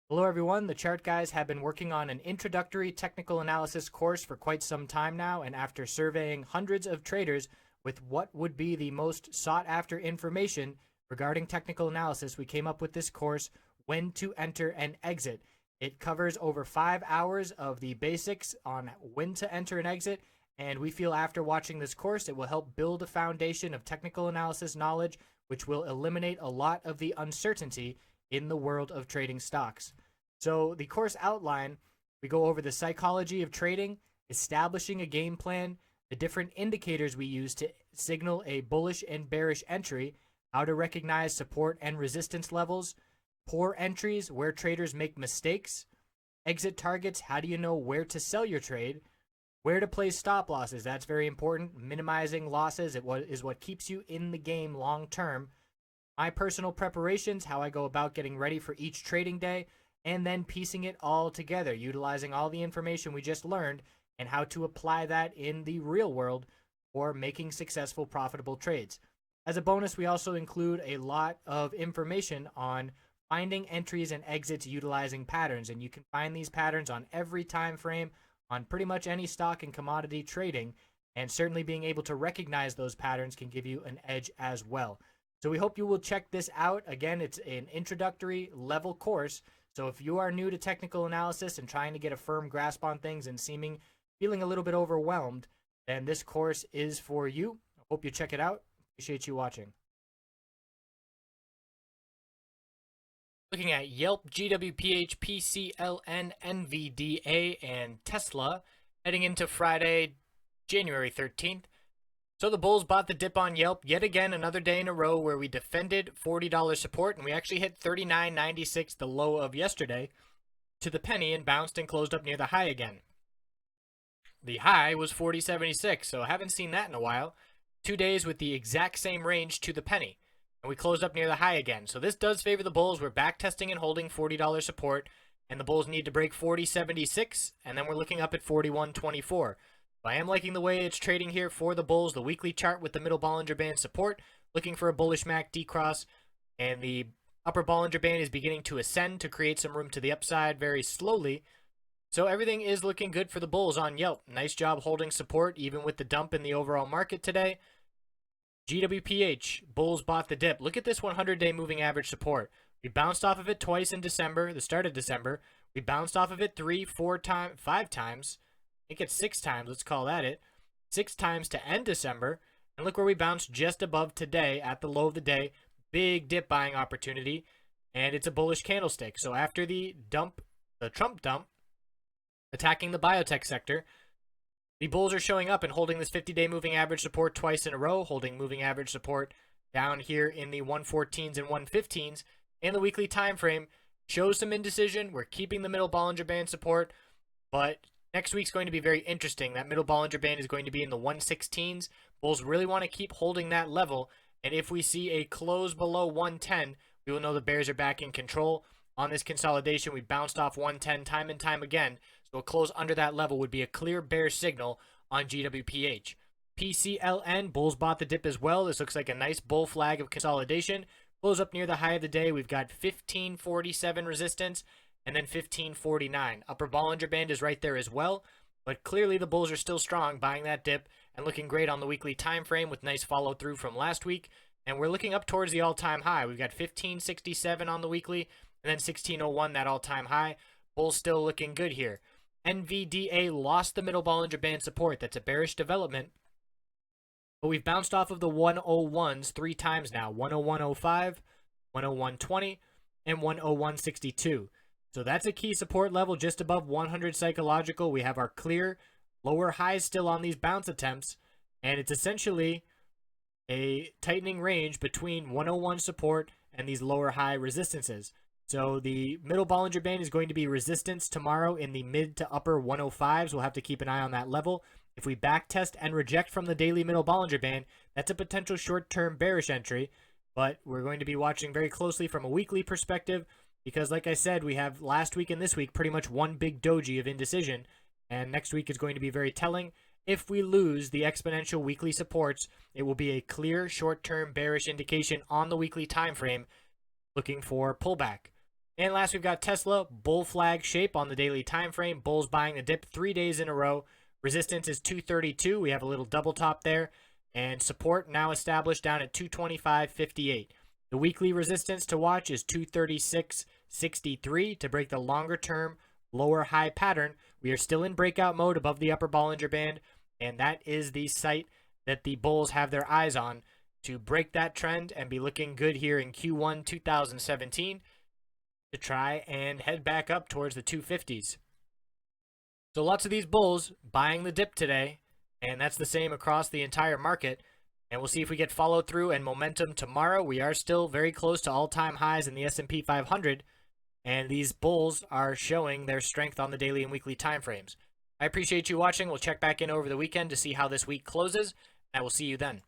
Hello everyone, the Chart Guys have been working on an introductory technical analysis course for quite some time now, and after surveying hundreds of traders with what would be the most sought after information regarding technical analysis, we came up with this course, When to Enter and Exit. It covers over 5 hours of the basics on when to enter and exit, and we feel after watching this course it will help build a foundation of technical analysis knowledge which will eliminate a lot of the uncertainty in the world of trading stocks. So the course outline, we go over the psychology of trading, establishing a game plan, the different indicators we use to signal a bullish and bearish entry, how to recognize support and resistance levels, poor entries, where traders make mistakes, exit targets, how do you know where to sell your trade, where to place stop losses, that's very important, minimizing losses is what keeps you in the game long term, my personal preparations, how I go about getting ready for each trading day, and then piecing it all together, utilizing all the information we just learned and how to apply that in the real world for making successful, profitable trades. As a bonus, we also include a lot of information on finding entries and exits utilizing patterns, and you can find these patterns on every time frame on pretty much any stock and commodity trading, and certainly being able to recognize those patterns can give you an edge as well. So we hope you will check this out. Again, it's an introductory level course. So if you are new to technical analysis and trying to get a firm grasp on things and feeling a little bit overwhelmed, then this course is for you. I hope you check it out. Appreciate you watching. Looking at YELP GWPH PCLN NVDA and Tesla heading into Friday, January 13th. So the bulls bought the dip on YELP yet again, another day in a row where we defended $40 support, and we actually hit $39.96, the low of yesterday, to the penny, and bounced and closed up near the high again. The high was $40.76, so haven't seen that in a while. 2 days with the exact same range to the penny, and we closed up near the high again. So this does favor the bulls. We're back testing and holding $40 support, and the bulls need to break $40.76, and then we're looking up at $41.24. I am liking the way it's trading here for the bulls. The weekly chart with the middle Bollinger Band support, looking for a bullish MACD cross, and the upper Bollinger Band is beginning to ascend to create some room to the upside very slowly. So everything is looking good for the bulls on YELP. Nice job holding support even with the dump in the overall market today. GWPH, bulls bought the dip. Look at this 100-day moving average support. We bounced off of it twice in December, the start of December. We bounced off of it 5 times. I think it's 6 times, let's call that it. 6 times to end December. And look where we bounced just above today at the low of the day. Big dip buying opportunity. And it's a bullish candlestick. So after the dump, the Trump dump, attacking the biotech sector, the bulls are showing up and holding this 50-day moving average support twice in a row, holding moving average support down here in the 114s and 115s. And the weekly time frame shows some indecision. We're keeping the middle Bollinger Band support, but next week's going to be very interesting. That middle Bollinger Band is going to be in the 116s. Bulls really want to keep holding that level, and if we see a close below 110, we will know the bears are back in control. On this consolidation, we bounced off 110 time and time again, so a close under that level would be a clear bear signal on GWPH. PCLN, bulls bought the dip as well. This looks like a nice bull flag of consolidation. Close up near the high of the day. We've got 1547 resistance, and then 1549. Upper Bollinger Band is right there as well, but clearly the bulls are still strong, buying that dip and looking great on the weekly time frame with nice follow through from last week. And we're looking up towards the all-time high. We've got 1567 on the weekly, and then 1601, that all-time high. Bulls still looking good here. NVDA lost the middle Bollinger Band support. That's a bearish development. But we've bounced off of the 101s 3 times now. 101.05, 101.20, and 101.62. So that's a key support level just above 100 psychological. We have our clear lower highs still on these bounce attempts, and it's essentially a tightening range between 101 support and these lower high resistances. So the middle Bollinger Band is going to be resistance tomorrow in the mid to upper 105s. We'll have to keep an eye on that level. If we back test and reject from the daily middle Bollinger Band, that's a potential short-term bearish entry, but we're going to be watching very closely from a weekly perspective, because like I said, we have last week and this week pretty much one big doji of indecision, and next week is going to be very telling. If we lose the exponential weekly supports, it will be a clear short-term bearish indication on the weekly time frame, looking for pullback. And last, we've got Tesla, bull flag shape on the daily time frame. Bulls buying the dip 3 days in a row. Resistance is 232. We have a little double top there. And support now established down at 225.58. The weekly resistance to watch is 236.63 to break the longer term lower high pattern. We are still in breakout mode above the upper Bollinger Band, and that is the site that the bulls have their eyes on to break that trend and be looking good here in Q1 2017 to try and head back up towards the 250s. So lots of these bulls buying the dip today, and that's the same across the entire market. And we'll see if we get follow through and momentum tomorrow. We are still very close to all-time highs in the S&P 500, and these bulls are showing their strength on the daily and weekly time frames. I appreciate you watching. We'll check back in over the weekend to see how this week closes, and I will see you then.